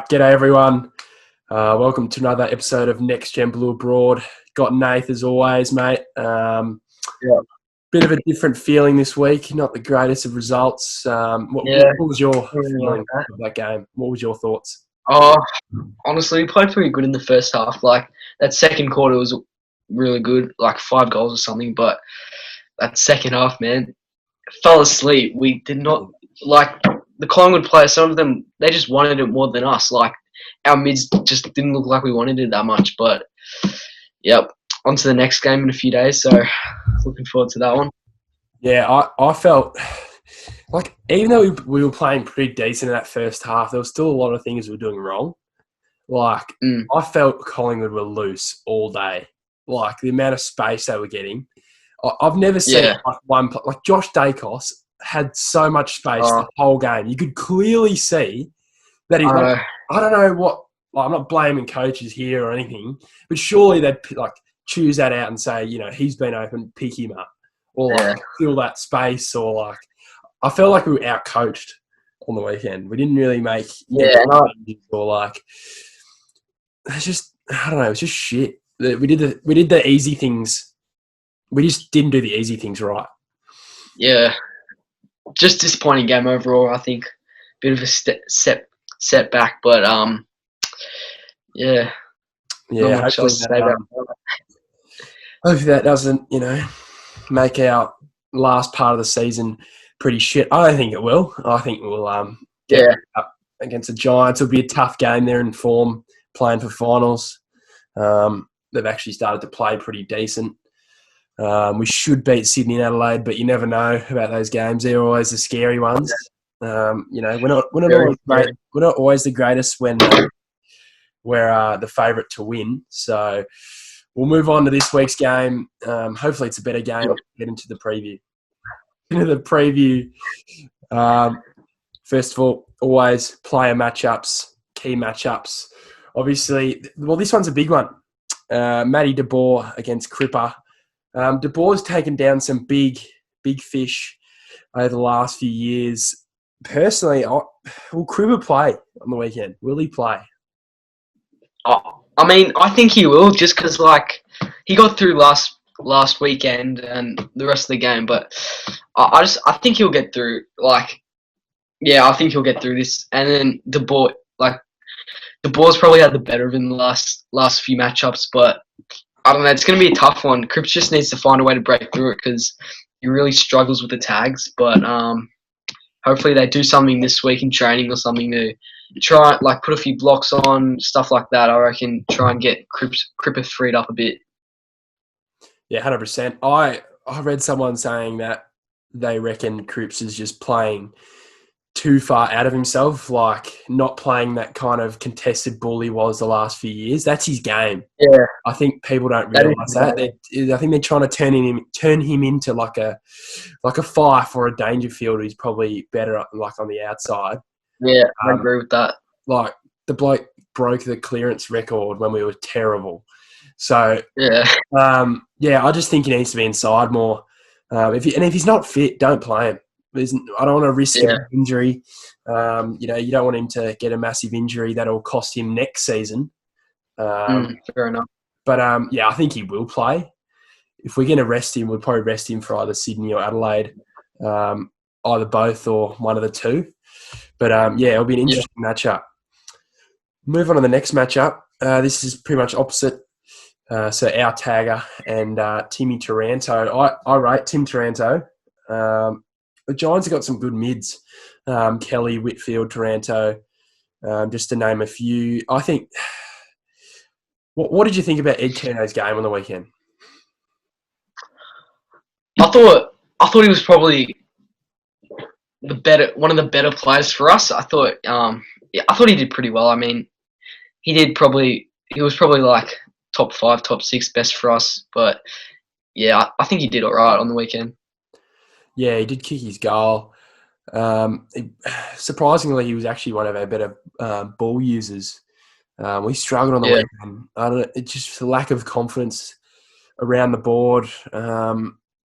G'day everyone. Welcome to another episode of Next Gen Blue Abroad. Got Nath as always, mate. Bit of a different feeling this week. Not the greatest of results. What was your feeling of that game? What was your thoughts? Honestly, we played pretty good in the first half. Like, that second quarter was really good, like 5 goals or something. But that second half, man, fell asleep. We did not, like, the Collingwood players, some of them, they just wanted it more than us. Like, our mids just didn't look like we wanted it that much. But, yep, on to the next game in a few days. So, looking forward to that one. Yeah, I felt like even though we were playing pretty decent in that first half, there was still a lot of things we were doing wrong. Like, I felt Collingwood were loose all day. Like, the amount of space they were getting. I've never seen like Josh Dacos had so much space the whole game. You could clearly see that he. I don't know what. Like, I'm not blaming coaches here or anything, but surely they'd choose that out and say, he's been open, pick him up, or fill that space, or like. I felt like we were out coached on the weekend. We didn't really make or like. It's just, I don't know. It's just shit. We did the easy things. We just didn't do the easy things right. Yeah. Just disappointing game overall, I think. Bit of a setback, but Yeah, not much else to say about that. Hopefully that doesn't, make our last part of the season pretty shit. I don't think it will. I think we'll get up against the Giants. It'll be a tough game. They're in form, playing for finals. They've actually started to play pretty decent. We should beat Sydney and Adelaide, but you never know about those games. They're always the scary ones. We're not always great. We're not always the greatest when we're the favourite to win. So we'll move on to this week's game. Hopefully, it's a better game. We'll get into the preview. First of all, always player matchups, key matchups. Obviously, this one's a big one. Matty De Boer against Cripper. De Boer's taken down some big fish over the last few years. Personally, will Cripper play on the weekend? Will he play? I mean, I think he will, just because he got through last weekend and the rest of the game. But I think he'll get through. I think he'll get through this. And then De Boer's probably had the better of him in the last few matchups, but. I don't know. It's going to be a tough one. Cripps just needs to find a way to break through it because he really struggles with the tags. But hopefully they do something this week in training or something to try, put a few blocks on, stuff like that. I reckon try and get Cripper freed up a bit. Yeah, 100%. I read someone saying that they reckon Cripps is just playing too far out of himself, not playing that kind of contested bull he was the last few years. That's his game. Yeah, I think people don't realise that. I think they're trying to turn him into like a Fife or a Dangerfield who's probably better on the outside. Yeah, I agree with that. The bloke broke the clearance record when we were terrible. So I just think he needs to be inside more. If he's not fit, don't play him. I don't want to risk an injury. You don't want him to get a massive injury that'll cost him next season. Fair enough. But, I think he will play. If we're going to rest him, we'll probably rest him for either Sydney or Adelaide, either both or one of the two. But, it'll be an interesting matchup. Move on to the next matchup. This is pretty much opposite. So our tagger and Timmy Taranto. I rate Tim Taranto. The Giants have got some good mids. Kelly, Whitfield, Taranto, just to name a few. I think. What did you think about Ed Curnow's game on the weekend? I thought he was probably one of the better players for us. I thought he did pretty well. I mean, he was probably top 5, top 6 best for us. But yeah, I think he did all right on the weekend. Yeah, he did kick his goal. Surprisingly, he was actually one of our better ball users. We struggled on the weekend. I don't know, it's just a lack of confidence around the board.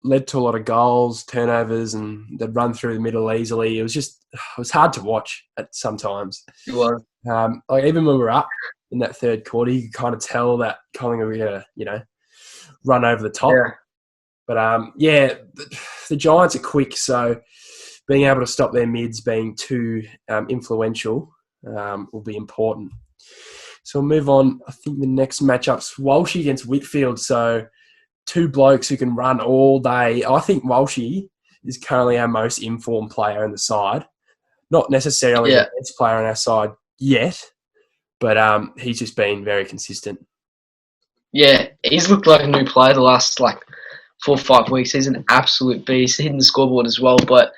Led to a lot of goals, turnovers, and they'd run through the middle easily. It was hard to watch at sometimes. It was. Like even when we were up in that third quarter, you could kind of tell that Collingwood were going to, run over the top. Yeah. But the Giants are quick, so being able to stop their mids being too influential will be important. So we'll move on. I think the next matchup's Walshy against Whitfield. So two blokes who can run all day. I think Walshy is currently our most informed player in the side. Not necessarily the best player on our side yet, but he's just been very consistent. Yeah, he's looked like a new player the last 4 or 5 weeks. He's an absolute beast, hitting the scoreboard as well. But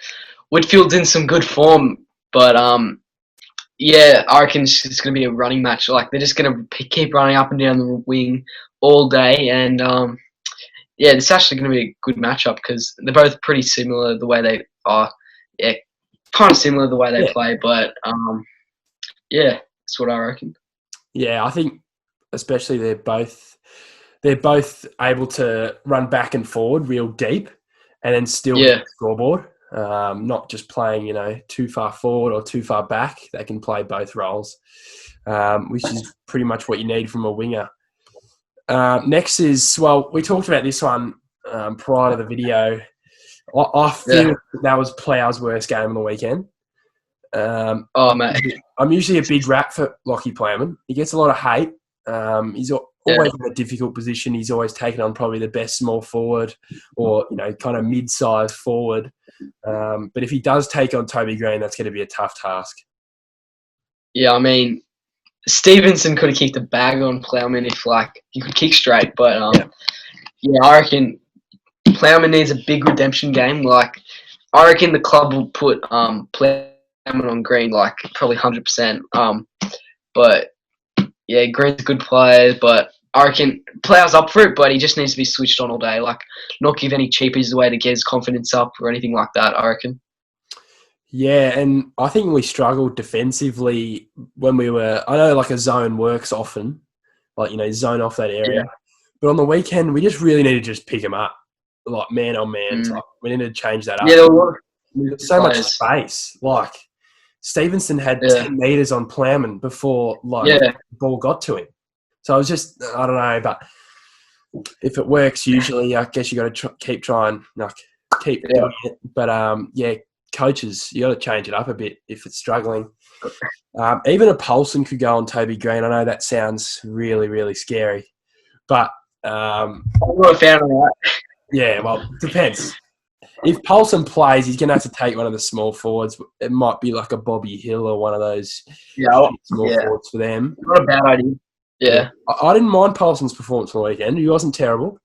Whitfield's in some good form. But I reckon it's going to be a running match. They're just going to keep running up and down the wing all day. And it's actually going to be a good matchup because they're both pretty similar the way they are. Yeah, kind of similar the way they play. But that's what I reckon. Yeah, I think especially they're both able to run back and forward real deep and then still hit the scoreboard. Not just playing, too far forward or too far back. They can play both roles, which is pretty much what you need from a winger. Next is, we talked about this one prior to the video. I feel that was Plow's worst game on the weekend. Mate. I'm usually a big rap for Lockie Plowman. He gets a lot of hate. He's always in a difficult position. He's always taken on probably the best small forward or, kind of mid-sized forward. But if he does take on Toby Green, that's going to be a tough task. Yeah, I mean, Stevenson could have kicked a bag on Plowman if, he could kick straight. But, I reckon Plowman needs a big redemption game. I reckon the club will put Plowman on Green, probably 100%. But, Green's a good player, but I reckon Plow's up for it, but he just needs to be switched on all day. Not give any cheapies away to get his confidence up or anything like that, I reckon. Yeah, and I think we struggled defensively when we were... I know, a zone works often, zone off that area. Yeah. But on the weekend, we just really need to just pick him up, man on man. We need to change that up. Yeah, there's so much space. Stevenson had 10 metres on Plowman before the ball got to him. So I was just, I don't know, but if it works, usually I guess you got to keep trying, keep doing it. But coaches, you got to change it up a bit if it's struggling. Even a Paulson could go on Toby Green. I know that sounds really, really scary, but I'm not a fan of that. Yeah, well, depends. If Paulson plays, he's going to have to take one of the small forwards. It might be like a Bobby Hill or one of those small forwards for them. Not a bad idea. Yeah. I didn't mind Paulson's performance on the weekend. He wasn't terrible.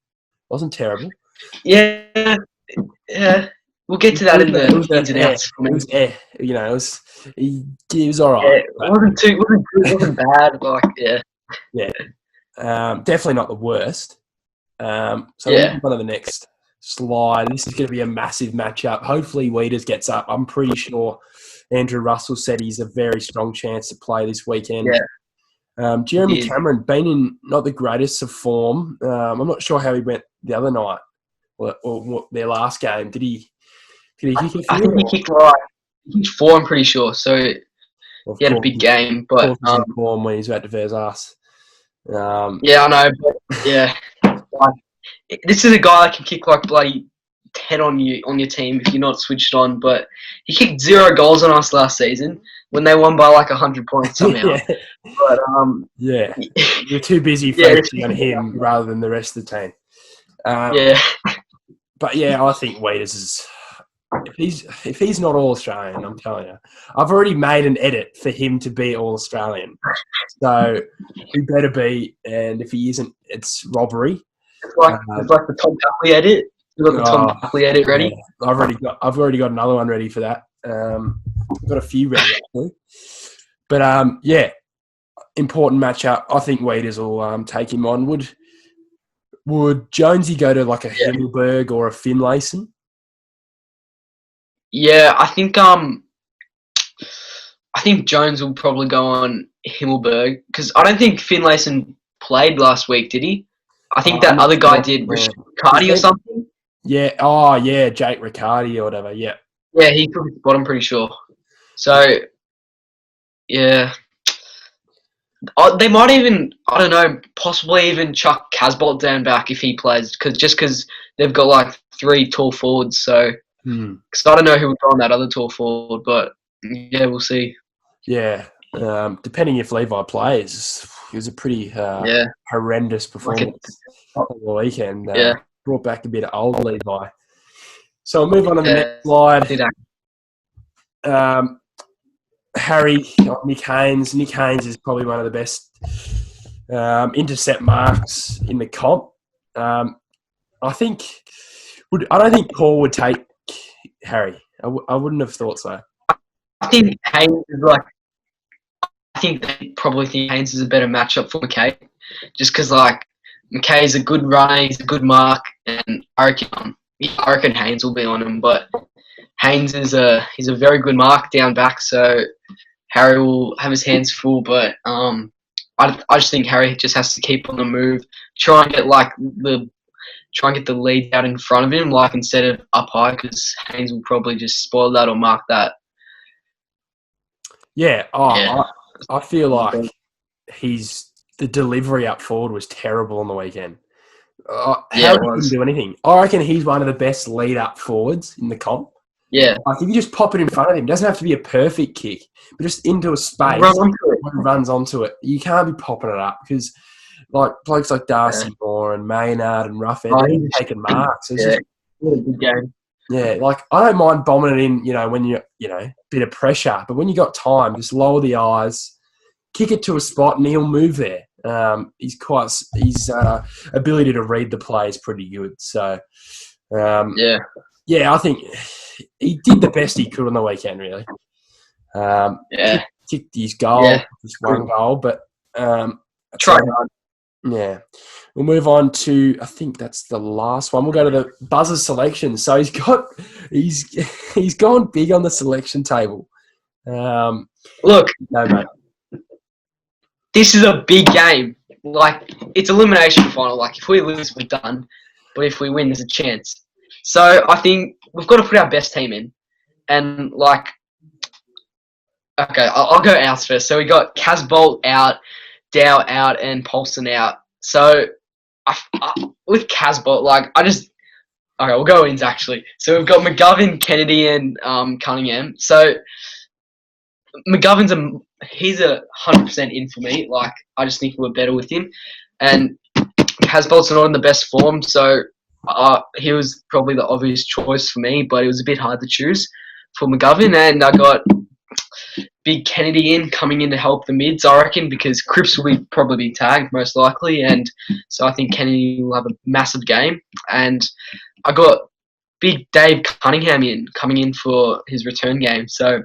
Yeah. Yeah. We'll get to that in the ins and outs. He was all right. Yeah, it wasn't too good. It wasn't bad. Yeah. Definitely not the worst. So we'll move on to the next slide. This is going to be a massive matchup. Hopefully Weeders gets up. I'm pretty sure Andrew Russell said he's a very strong chance to play this weekend. Yeah. Jeremy Cameron been in not the greatest of form. I'm not sure how he went the other night or their last game. Did he kick a few? I think he kicked he kicked 4, I'm pretty sure. So he had a big game, but form when he's about to verse us. I know, but this is a guy that can kick bloody 10 on your team if you're not switched on. But he kicked 0 goals on us last season when they won by 100 points somehow. But you're too busy focusing on him rather than the rest of the team. But I think Weeders is. If he's not all Australian, I'm telling you, I've already made an edit for him to be all Australian. So he better be, and if he isn't, it's robbery. It's like the Tom Buckley edit. You got the Tom Buckley edit ready? Yeah. I've already got another one ready for that. I've got a few ready actually. But important matchup. I think Weeders will take him on. Would Jonesy go to a Himmelberg or a Finlayson? Yeah, I think Jones will probably go on Himmelberg because I don't think Finlayson played last week, did he? I think that other guy did, Riccardi or something. Yeah, Jake Riccardi or whatever. Yeah. Yeah, he took his spot, I'm pretty sure. So, yeah, They might even, I don't know, possibly even chuck Casbolt down back if he plays, because they've got like 3 tall forwards. So, because I don't know who would go on that other tall forward, but yeah, we'll see. Yeah, depending if Levi plays, it was a pretty horrendous performance on the weekend. Brought back a bit of old Levi. So we'll move on to the next slide. Harry, Nick Haynes. Nick Haynes is probably one of the best intercept marks in the comp. I don't think Paul would take Harry. I wouldn't have thought so. I think Haynes is like. I think they probably think Haynes is a better matchup for McKay, just because like McKay's a good runner, he's a good mark, and I reckon Haynes will be on him. But Haynes he's a very good mark down back, so Harry will have his hands full. But I just think Harry just has to keep on the move, try and get the lead out in front of him, like instead of up high, because Haynes will probably just spoil that or mark that. Yeah. I feel like the delivery up forward was terrible on the weekend. Harry didn't do anything. I reckon he's one of the best lead-up forwards in the comp. Yeah. Like if you just pop it in front of him, it doesn't have to be a perfect kick, but just into a space, runs onto it. You can't be popping it up because like blokes like Darcy Moore and Maynard and Ruffhead, they're taking marks. It's just a good game. Yeah, like I don't mind bombing it in, when you're, bit of pressure, but when you got time, just lower the eyes, kick it to a spot, and he'll move there. His ability to read the play is pretty good. So, I think he did the best he could on the weekend. Really, kicked his goal, just one goal, but try hard. Yeah. We'll move on to, I think that's the last one. We'll go to the buzzer selection. So he's gone big on the selection table. Look, no, mate. This is a big game. Like, it's elimination final. Like, if we lose, we're done. But if we win, there's a chance. So I think we've got to put our best team in. And, like, okay, I'll go outs first. So we got Casbolt out, Dow out, and Paulson out. So with Casbolt, we'll go ins actually. So we've got McGovern, Kennedy, and Cunningham. So McGovern's he's 100% in for me. Like I just think we're better with him, and Casbolt's not in the best form. So he was probably the obvious choice for me, but it was a bit hard to choose for McGovern, and I got Big Kennedy coming in to help the mids, I reckon, because Cripps will probably be tagged most likely, and so I think Kennedy will have a massive game. And I got Big Dave Cunningham coming in for his return game. So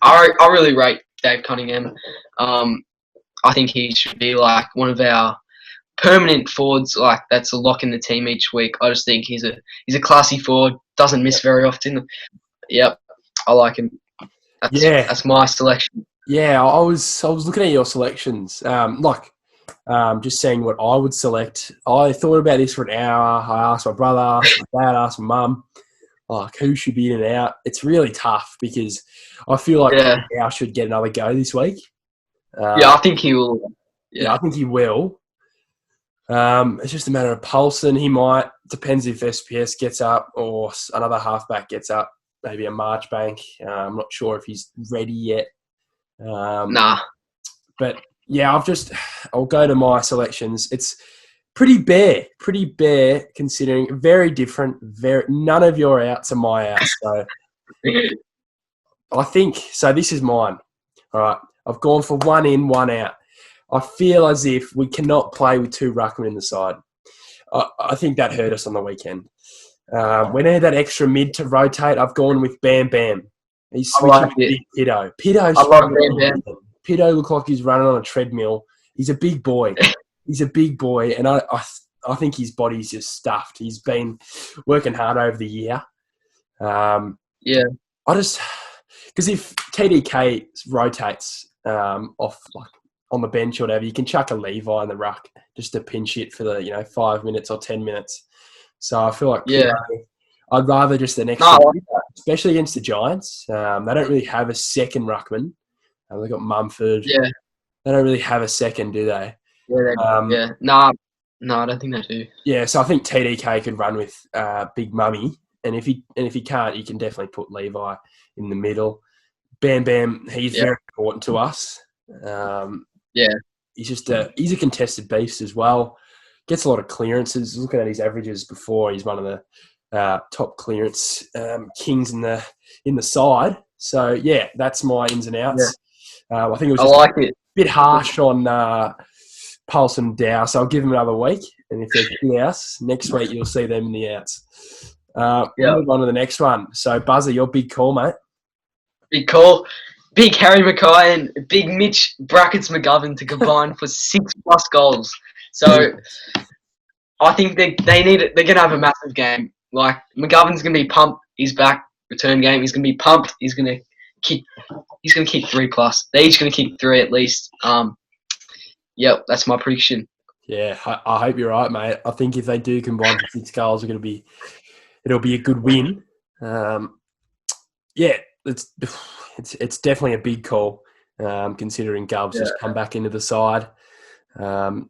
I really rate Dave Cunningham. I think he should be like one of our permanent forwards, like that's a lock in the team each week. I just think he's a classy forward, doesn't miss very often. Yep, I like him. That's my selection. Yeah, I was looking at your selections, just seeing what I would select. I thought about this for an hour. I asked my brother, asked my dad, asked my mum, like who should be in and out. It's really tough because I feel like Dow should get another go this week. I think he will. Yeah, I think he will. It's just a matter of Paulson. He might. Depends if SPS gets up or another halfback gets up. Maybe a Marchbank. I'm not sure if he's ready yet. Nah. But yeah, I'll go to my selections. It's pretty bare considering very different. None of your outs are my outs. So I think so. This is mine. All right, I've gone for one in, one out. I feel as if we cannot play with 2 ruckmen in the side. I think that hurt us on the weekend. When I had that extra mid to rotate, I've gone with Bam Bam. He's switching with Big Pitto. I love Bam Bam. Pitto looks like he's running on a treadmill. He's a big boy. And I think his body's just stuffed. He's been working hard over the year. Because if TDK rotates off like on the bench or whatever, you can chuck a Levi in the ruck just to pinch it for the 5 minutes or 10 minutes. So I feel like I'd rather just an extra, especially against the Giants. They don't really have a second ruckman. They've got Mumford. They don't really have a second, do they? Yeah. No, I don't think they do. Yeah, so I think TDK could run with Big Mummy, and if he can't, you can definitely put Levi in the middle. Bam Bam, he's very important to us. He's a contested beast as well. Gets a lot of clearances. Looking at his averages before, he's one of the top clearance kings in the side. So yeah, that's my ins and outs. Yeah. I think it was just a bit harsh on Pulse and Dow, so I'll give them another week. And if they're in house, next week you'll see them in the outs. Move on to the next one. So Buzzer, your big call, mate. Big call. Big Harry Mackay and Big Mitch brackets McGovern to combine for 6+ goals. So I think they need it. They're going to have a massive game. Like, McGovern's going to be pumped. He's back. Return game. He's going to be pumped. He's going to kick 3+. They're each going to kick 3 at least. Yep, that's my prediction. Yeah, I hope you're right, mate. I think if they do combine for 6 goals, it'll be a good win. Yeah, it's definitely a big call, considering Gov's just come back into the side.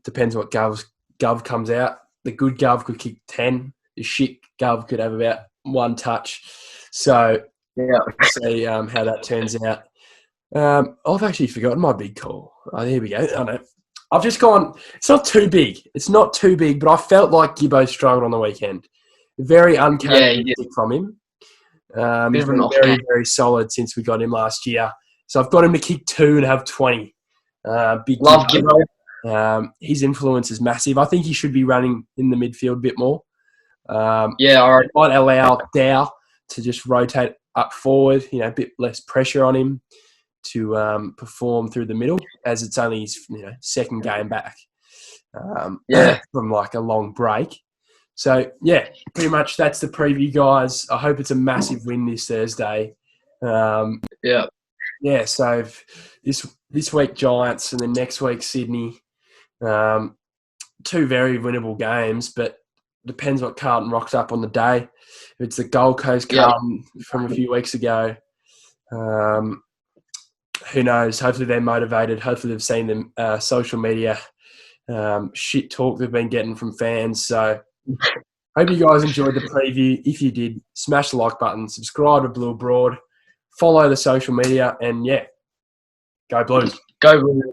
Depends what Gov comes out. The good Gov could kick 10. The shit Gov could have about 1 touch. So we'll see how that turns out. I've actually forgotten my big call. Oh, there we go. I know. I've just gone. It's not too big. But I felt like Gibbo struggled on the weekend. Very uncharacteristic from him. He's been very, very solid since we got him last year. So I've got him to kick 2 and have 20. Big Love Gibbo. His influence is massive. I think he should be running in the midfield a bit more. All right. Might allow Dow to just rotate up forward, a bit less pressure on him to perform through the middle, as it's only his second game back from like a long break. So, yeah, pretty much that's the preview, guys. I hope it's a massive win this Thursday. Yeah, so this week Giants and then next week Sydney. 2 very winnable games, but depends what Carlton rocks up on the day. If it's the Gold Coast Carlton from a few weeks ago, who knows? Hopefully they're motivated. Hopefully they've seen the social media shit talk they've been getting from fans. So hope you guys enjoyed the preview. If you did, smash the like button, subscribe to Blue Abroad, follow the social media, and go Blues. Go Blues.